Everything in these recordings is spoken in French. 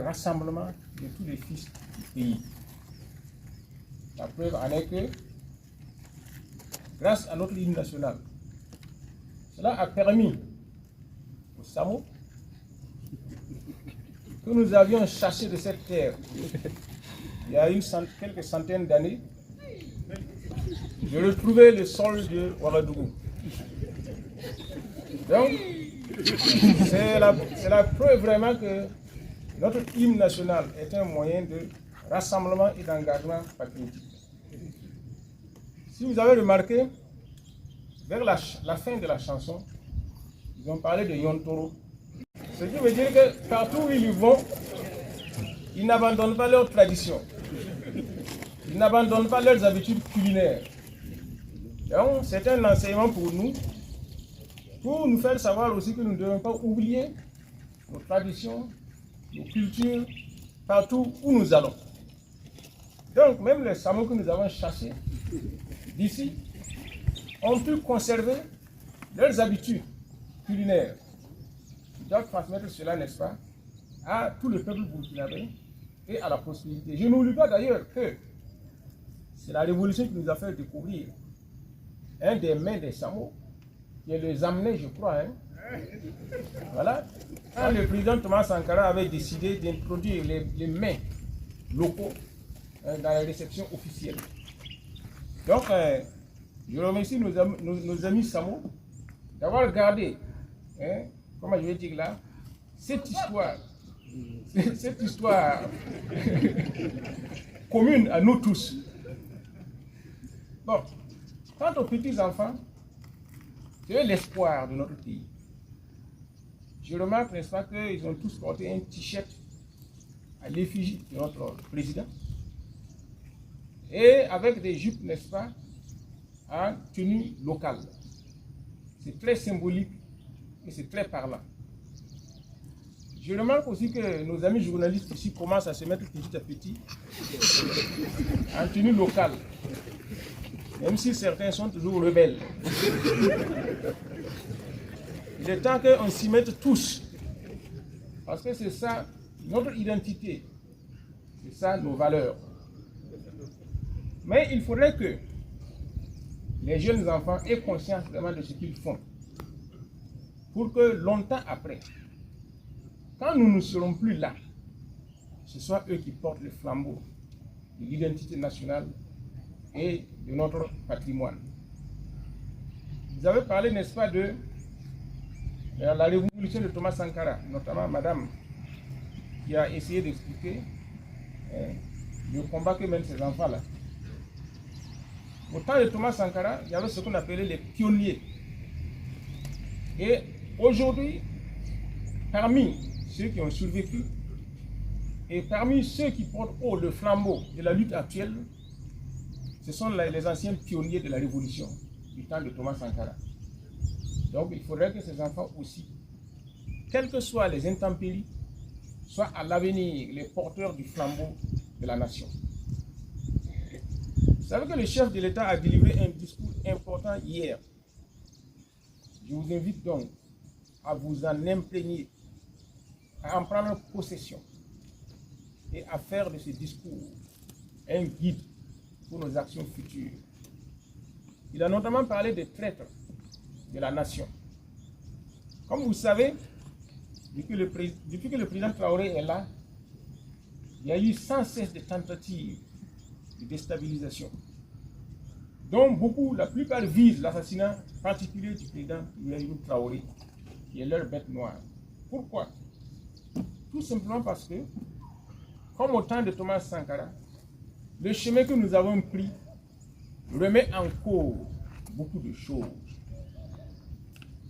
rassemblement de tous les fils du pays. La preuve en est que, grâce à notre hymne national, cela a permis aux Samo que nous avions chassé de cette terre il y a quelques centaines d'années, de retrouver le sol de Ouagadougou. Donc, c'est la preuve vraiment que notre hymne national est un moyen de rassemblement et d'engagement patriotique. Si vous avez remarqué, vers la fin de la chanson, ils ont parlé de Yontoro. Ce qui veut dire que partout où ils vont, ils n'abandonnent pas leurs traditions. Ils n'abandonnent pas leurs habitudes culinaires. Donc, c'est un enseignement pour nous faire savoir aussi que nous ne devons pas oublier nos traditions, nos cultures, partout où nous allons. Donc, même les Samo que nous avons chassés d'ici ont pu conserver leurs habitudes culinaires. Ils doivent transmettre cela, n'est-ce pas, à tout le peuple burkinabé et à la postérité. Je n'oublie pas d'ailleurs que c'est la révolution qui nous a fait découvrir un des mains des Samo, qui les amenait, je crois. Voilà. Quand le président Thomas Sankara avait décidé d'introduire les mains locaux dans la réception officielle. Donc, je remercie nos amis Samo d'avoir gardé, comment je vais dire là, cette histoire commune à nous tous. Bon, quant aux petits-enfants, c'est l'espoir de notre pays. Je remarque, n'est-ce pas, qu'ils ont tous porté un t-shirt à l'effigie de notre président et avec des jupes, n'est-ce pas, en tenue locale. C'est très symbolique et c'est très parlant. Je remarque aussi que nos amis journalistes ici commencent à se mettre petit à petit en tenue locale, même si certains sont toujours rebelles. Il est temps qu'on s'y mette tous, parce que c'est ça notre identité, c'est ça nos valeurs. Mais il faudrait que les jeunes enfants aient conscience vraiment de ce qu'ils font, pour que longtemps après, quand nous ne serons plus là, ce soit eux qui portent le flambeau de l'identité nationale et de notre patrimoine. Vous avez parlé, n'est-ce pas, de la révolution de Thomas Sankara, notamment Madame, qui a essayé d'expliquer le combat que mènent ces enfants-là. Au temps de Thomas Sankara, il y avait ce qu'on appelait les pionniers. Et aujourd'hui, parmi ceux qui ont survécu, et parmi ceux qui portent haut le flambeau de la lutte actuelle, ce sont les anciens pionniers de la révolution du temps de Thomas Sankara. Donc il faudrait que ces enfants aussi, quelles que soient les intempéries, soient à l'avenir les porteurs du flambeau de la nation. Vous savez que le chef de l'État a délivré un discours important hier. Je vous invite donc à vous en imprégner, à en prendre possession et à faire de ce discours un guide pour nos actions futures. Il a notamment parlé des traîtres de la nation. Comme vous savez, depuis que le président Traoré est là, il y a eu sans cesse de tentatives de déstabilisation, dont beaucoup, la plupart visent l'assassinat particulier du président Ibrahim Traoré, qui est leur bête noire. Pourquoi? Tout simplement parce que, comme au temps de Thomas Sankara, le chemin que nous avons pris remet en cause beaucoup de choses.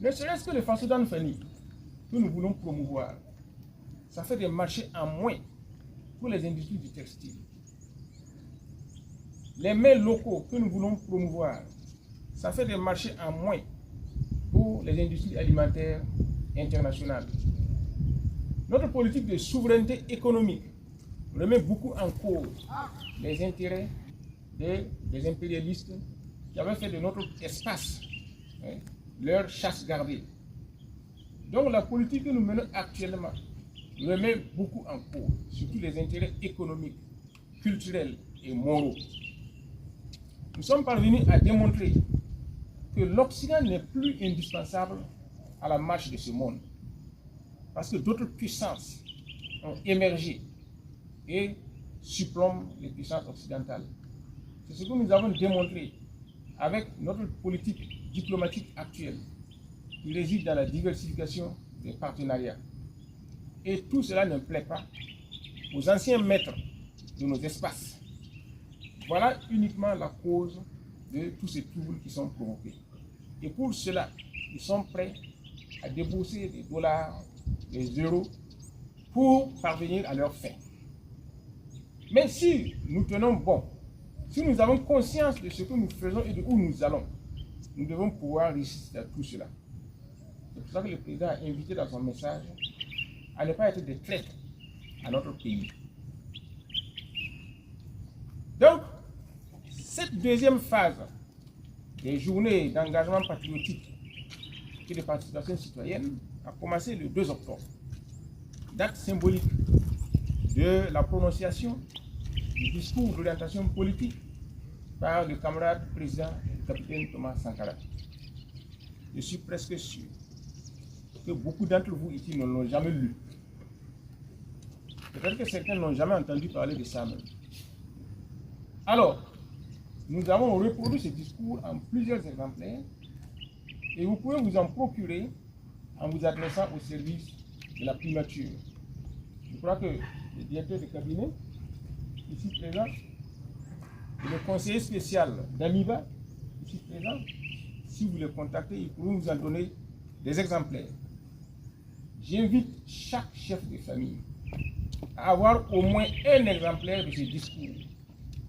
Ne serait-ce que le Fassodan Fani que nous voulons promouvoir, ça fait des marchés en moins pour les industries du textile. Les mets locaux que nous voulons promouvoir, ça fait des marchés en moins pour les industries alimentaires internationales. Notre politique de souveraineté économique remet beaucoup en cause les intérêts des impérialistes qui avaient fait de notre espace leur chasse gardée. Donc la politique que nous menons actuellement remet beaucoup en cause, surtout les intérêts économiques, culturels et moraux. Nous sommes parvenus à démontrer que l'Occident n'est plus indispensable à la marche de ce monde, parce que d'autres puissances ont émergé et supplombent les puissances occidentales. C'est ce que nous avons démontré avec notre politique diplomatique actuelle, qui réside dans la diversification des partenariats. Et tout cela ne plaît pas aux anciens maîtres de nos espaces. Voilà uniquement la cause de tous ces troubles qui sont provoqués. Et pour cela, ils sont prêts à débourser des dollars, des euros, pour parvenir à leur fin. Mais si nous tenons bon, si nous avons conscience de ce que nous faisons et de où nous allons, nous devons pouvoir résister à tout cela. C'est pour ça que le président a invité dans son message à ne pas être des traîtres à notre pays. Donc, cette deuxième phase des journées d'engagement patriotique et de participation citoyenne a commencé le 2 octobre, date symbolique de la prononciation du discours d'orientation politique par le camarade président le capitaine Thomas Sankara. Je suis presque sûr que beaucoup d'entre vous ici ne l'ont jamais lu. Peut-être que certains n'ont jamais entendu parler de ça même. Alors, nous avons reproduit ce discours en plusieurs exemplaires et vous pouvez vous en procurer en vous adressant au service de la primature. Je crois que le directeur de cabinet, ici présent, et le conseiller spécial d'Amiba, ici présent, si vous les contactez, ils pourront vous en donner des exemplaires. J'invite chaque chef de famille à avoir au moins un exemplaire de ce discours.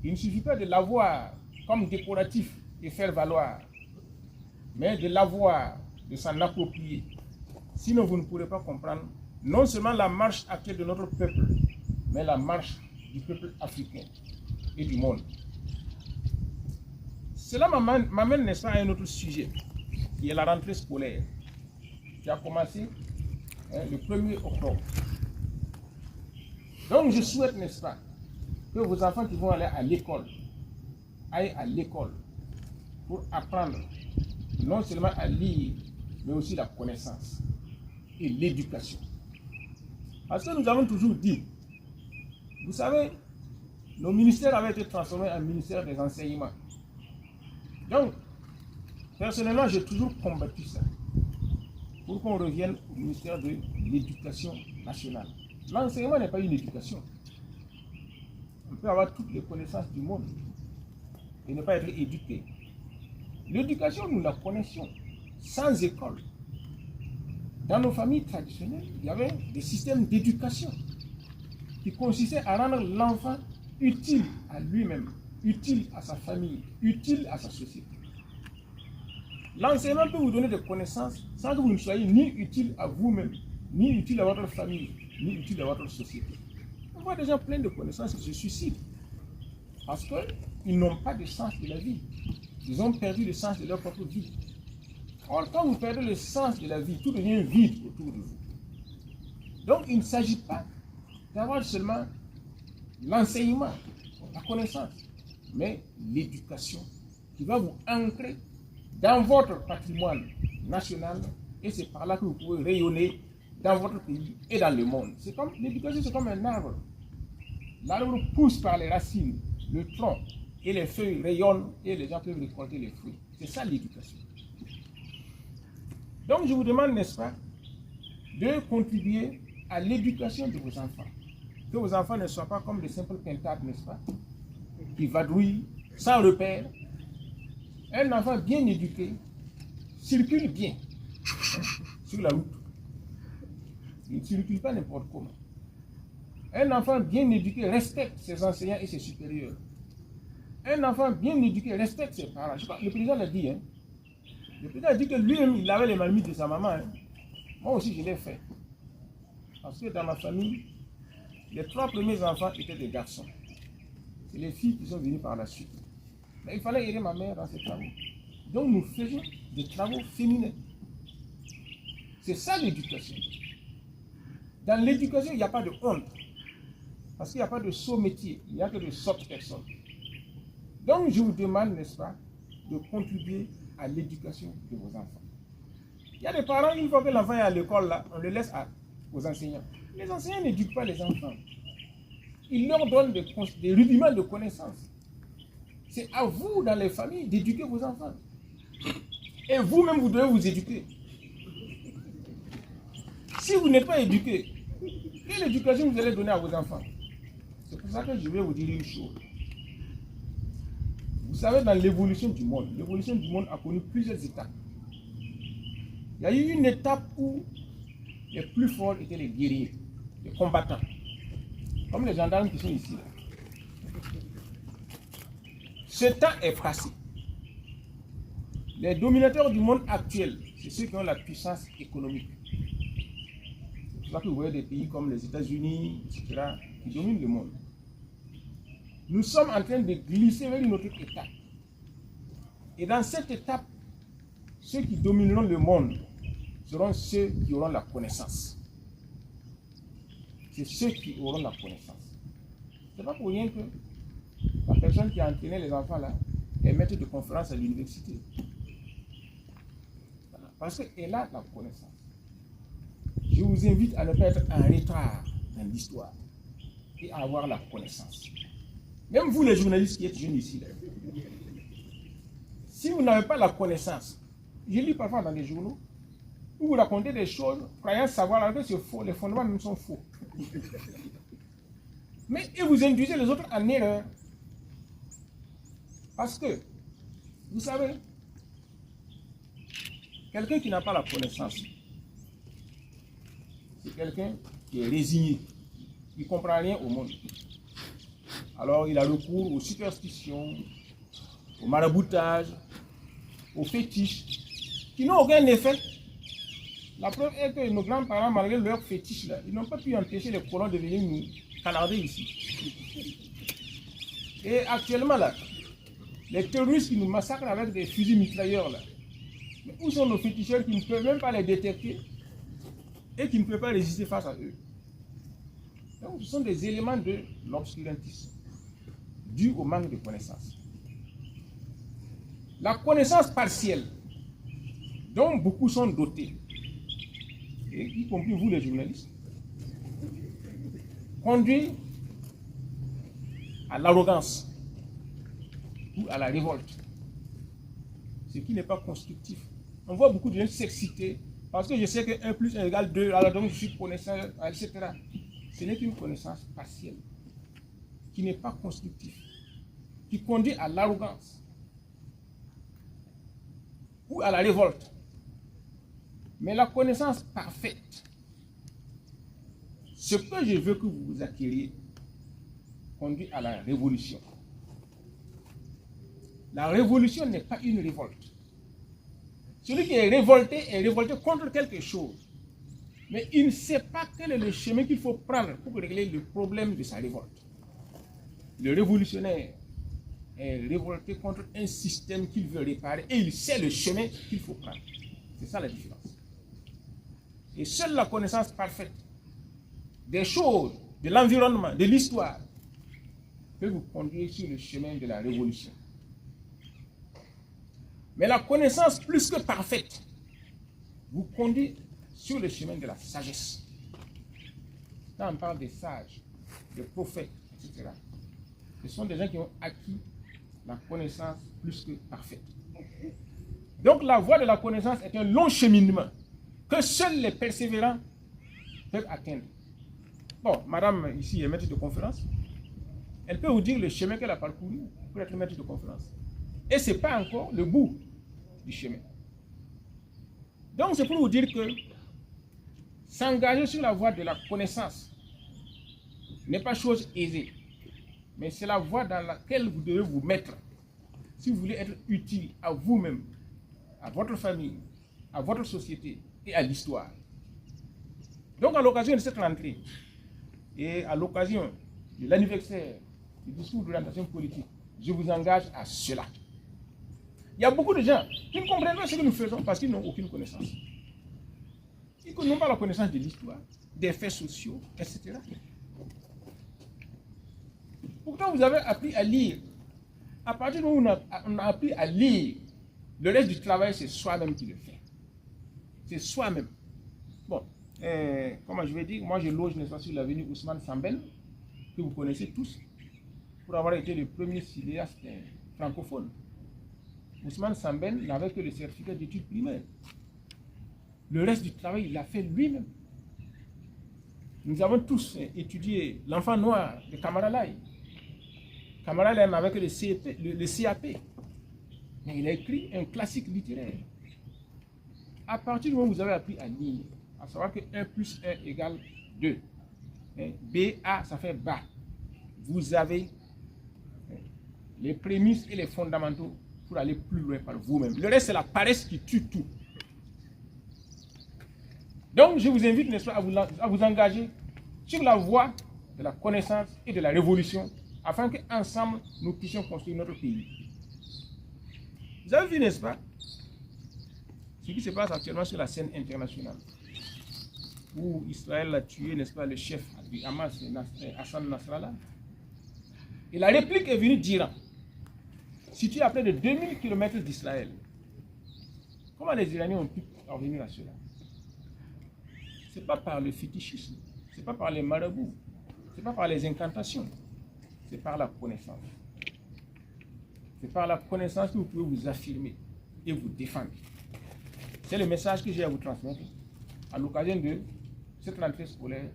Il ne suffit pas de l'avoir comme décoratif et faire valoir, mais de l'avoir, de s'en approprier. Sinon, vous ne pourrez pas comprendre non seulement la marche actuelle de notre peuple, mais la marche du peuple africain et du monde. Cela m'amène, n'est-ce pas, à un autre sujet, qui est la rentrée scolaire, qui a commencé le 1er octobre. Donc, je souhaite, n'est-ce pas, que vos enfants qui vont aller à l'école, aillent à l'école pour apprendre non seulement à lire, mais aussi la connaissance et l'éducation. Parce que nous avons toujours dit, vous savez, nos ministères avaient été transformés en ministère des enseignements. Donc, personnellement, j'ai toujours combattu ça, pour qu'on revienne au ministère de l'Éducation nationale. L'enseignement n'est pas une éducation. On peut avoir toutes les connaissances du monde et ne pas être éduqué. L'éducation, nous la connaissions sans école. Dans nos familles traditionnelles, il y avait des systèmes d'éducation qui consistaient à rendre l'enfant utile à lui-même, utile à sa famille, utile à sa société. L'enseignement peut vous donner des connaissances sans que vous ne soyez ni utile à vous-même, ni utile à votre famille, ni utile à votre société. On voit des gens pleins de connaissances qui se suicident parce qu'ils n'ont pas de sens de la vie. Ils ont perdu le sens de leur propre vie. Or, quand vous perdez le sens de la vie, tout devient vide autour de vous. Donc, il ne s'agit pas d'avoir seulement l'enseignement, la connaissance, mais l'éducation qui va vous ancrer dans votre patrimoine national et c'est par là que vous pouvez rayonner dans votre pays et dans le monde. C'est comme l'éducation, c'est comme un arbre. L'arbre pousse par les racines, le tronc et les feuilles rayonnent et les gens peuvent récolter les fruits. C'est ça l'éducation. Donc je vous demande, n'est-ce pas, de contribuer à l'éducation de vos enfants. Que vos enfants ne soient pas comme des simples pintades, n'est-ce pas, qui vadrouillent sans repère. Un enfant bien éduqué circule bien sur la route. Il ne circule pas n'importe comment. Un enfant bien éduqué respecte ses enseignants et ses supérieurs. Un enfant bien éduqué respecte ses parents. Le président l'a dit. Le président a dit que lui-même, il avait les marmites de sa maman. Moi aussi, je l'ai fait. Parce que dans ma famille, les 3 premiers enfants étaient des garçons. C'est les filles qui sont venues par la suite. Mais il fallait aider ma mère dans ses travaux. Donc nous faisions des travaux féminins. C'est ça l'éducation. Dans l'éducation, il n'y a pas de honte. Parce qu'il n'y a pas de sot métier, il n'y a que de sottes personnes. Donc je vous demande, n'est-ce pas, de contribuer à l'éducation de vos enfants. Il y a des parents, une fois que l'enfant est à l'école, là, on le laisse aux enseignants. Les enseignants n'éduquent pas les enfants. Ils leur donnent des rudiments de connaissances. C'est à vous, dans les familles, d'éduquer vos enfants. Et vous-même, vous devez vous éduquer. Si vous n'êtes pas éduqué, quelle éducation vous allez donner à vos enfants? C'est pour ça que je vais vous dire une chose. Vous savez, dans l'évolution du monde a connu plusieurs étapes. Il y a eu une étape où les plus forts étaient les guerriers, les combattants, comme les gendarmes qui sont ici. Ce temps est passé. Les dominateurs du monde actuel, c'est ceux qui ont la puissance économique. C'est pour ça que vous voyez des pays comme les États-Unis, etc., qui dominent le monde. Nous sommes en train de glisser vers une autre étape. Et dans cette étape, ceux qui domineront le monde seront ceux qui auront la connaissance. C'est ceux qui auront la connaissance. Ce n'est pas pour rien que la personne qui a entraîné les enfants là est maître de conférence à l'université. Voilà. Parce qu'elle a la connaissance. Je vous invite à ne pas être en retard dans l'histoire et à avoir la connaissance. Même vous les journalistes qui êtes jeunes ici, là, si vous n'avez pas la connaissance, je lis parfois dans des journaux, où vous racontez des choses, croyant savoir alors que c'est faux, les fondements même sont faux. Mais et vous induisez les autres en erreur. Parce que, vous savez, quelqu'un qui n'a pas la connaissance, c'est quelqu'un qui est résigné, qui ne comprend rien au monde. Alors il a recours aux superstitions, au maraboutage, aux fétiches, qui n'ont aucun effet. La preuve est que nos grands-parents, malgré leurs fétiches, là, ils n'ont pas pu empêcher les colons de venir nous canarder ici. Et actuellement, là, les terroristes qui nous massacrent avec des fusils mitrailleurs, là, mais où sont nos féticheurs qui ne peuvent même pas les détecter et qui ne peuvent pas résister face à eux? Donc, ce sont des éléments de l'obscurantisme dû au manque de connaissances. La connaissance partielle, dont beaucoup sont dotés, et y compris vous les journalistes, conduit à l'arrogance ou à la révolte, ce qui n'est pas constructif. On voit beaucoup de gens s'exciter parce que je sais que 1 plus 1 égale 2, alors donc je suis connaissant, etc. Ce n'est qu'une connaissance partielle, qui n'est pas constructive, qui conduit à l'arrogance ou à la révolte. Mais la connaissance parfaite, ce que je veux que vous acquériez, conduit à la révolution. La révolution n'est pas une révolte. Celui qui est révolté contre quelque chose. Mais il ne sait pas quel est le chemin qu'il faut prendre pour régler le problème de sa révolte. Le révolutionnaire est révolté contre un système qu'il veut réparer et il sait le chemin qu'il faut prendre. C'est ça la différence. Et seule la connaissance parfaite des choses, de l'environnement, de l'histoire, peut vous conduire sur le chemin de la révolution. Mais la connaissance plus que parfaite vous conduit sur le chemin de la sagesse. Quand on parle des sages, des prophètes, etc., ce sont des gens qui ont acquis la connaissance plus que parfaite. Donc la voie de la connaissance est un long cheminement que seuls les persévérants peuvent atteindre. Bon, madame ici est maître de conférence. Elle peut vous dire le chemin qu'elle a parcouru pour être maître de conférence. Et ce n'est pas encore le bout du chemin. Donc c'est pour vous dire que s'engager sur la voie de la connaissance n'est pas chose aisée. Mais c'est la voie dans laquelle vous devez vous mettre si vous voulez être utile à vous-même, à votre famille, à votre société et à l'histoire. Donc à l'occasion de cette rentrée et à l'occasion de l'anniversaire du discours d'orientation politique, je vous engage à cela. Il y a beaucoup de gens qui ne comprennent pas ce que nous faisons parce qu'ils n'ont aucune connaissance. Ils n'ont pas la connaissance de l'histoire, des faits sociaux, etc. Pourtant, vous avez appris à lire. À partir du moment où on a appris à lire, le reste du travail, c'est soi-même qui le fait. C'est soi-même. Bon, comment je vais dire, moi je loge, n'est-ce pas, sur l'avenue Ousmane Sambène, que vous connaissez tous, pour avoir été le premier cinéaste francophone. Ousmane Sambène n'avait que le certificat d'études primaires. Le reste du travail, il l'a fait lui-même. Nous avons tous étudié L'Enfant Noir de Camara Laye. Camara Laye n'avait que le CAP. Mais il a écrit un classique littéraire. À partir du moment où vous avez appris à lire, à savoir que 1 plus 1 égale 2, BA, ça fait bas. Vous avez les prémices et les fondamentaux pour aller plus loin par vous-même. Le reste, c'est la paresse qui tue tout. Donc, je vous invite, n'est-ce pas, à vous engager sur la voie de la connaissance et de la révolution, afin qu'ensemble, nous puissions construire notre pays. Vous avez vu, n'est-ce pas, ce qui se passe actuellement sur la scène internationale, où Israël a tué, n'est-ce pas, le chef du Hamas, Hassan Nasrallah. Et la réplique est venue d'Iran, située à près de 2000 km d'Israël. Comment les Iraniens ont pu parvenir à cela? Ce n'est pas par le fétichisme, ce n'est pas par les marabouts, ce n'est pas par les incantations, c'est par la connaissance. C'est par la connaissance que vous pouvez vous affirmer et vous défendre. C'est le message que j'ai à vous transmettre à l'occasion de cette rentrée scolaire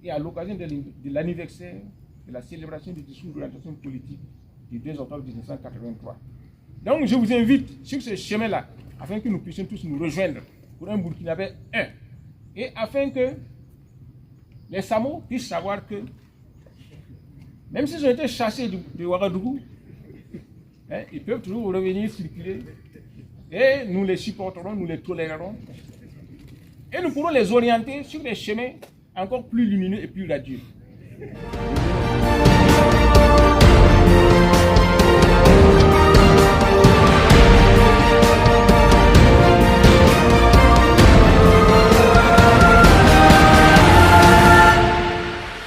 et à l'occasion de l'anniversaire de la célébration du discours d'orientation politique du 2 octobre 1983. Donc je vous invite sur ce chemin-là, afin que nous puissions tous nous rejoindre pour un Burkinabé 1. Et afin que les Samo puissent savoir que, même s'ils ont été chassés de Ouagadougou, ils peuvent toujours revenir circuler. Et nous les supporterons, nous les tolérerons. Et nous pourrons les orienter sur des chemins encore plus lumineux et plus radieux.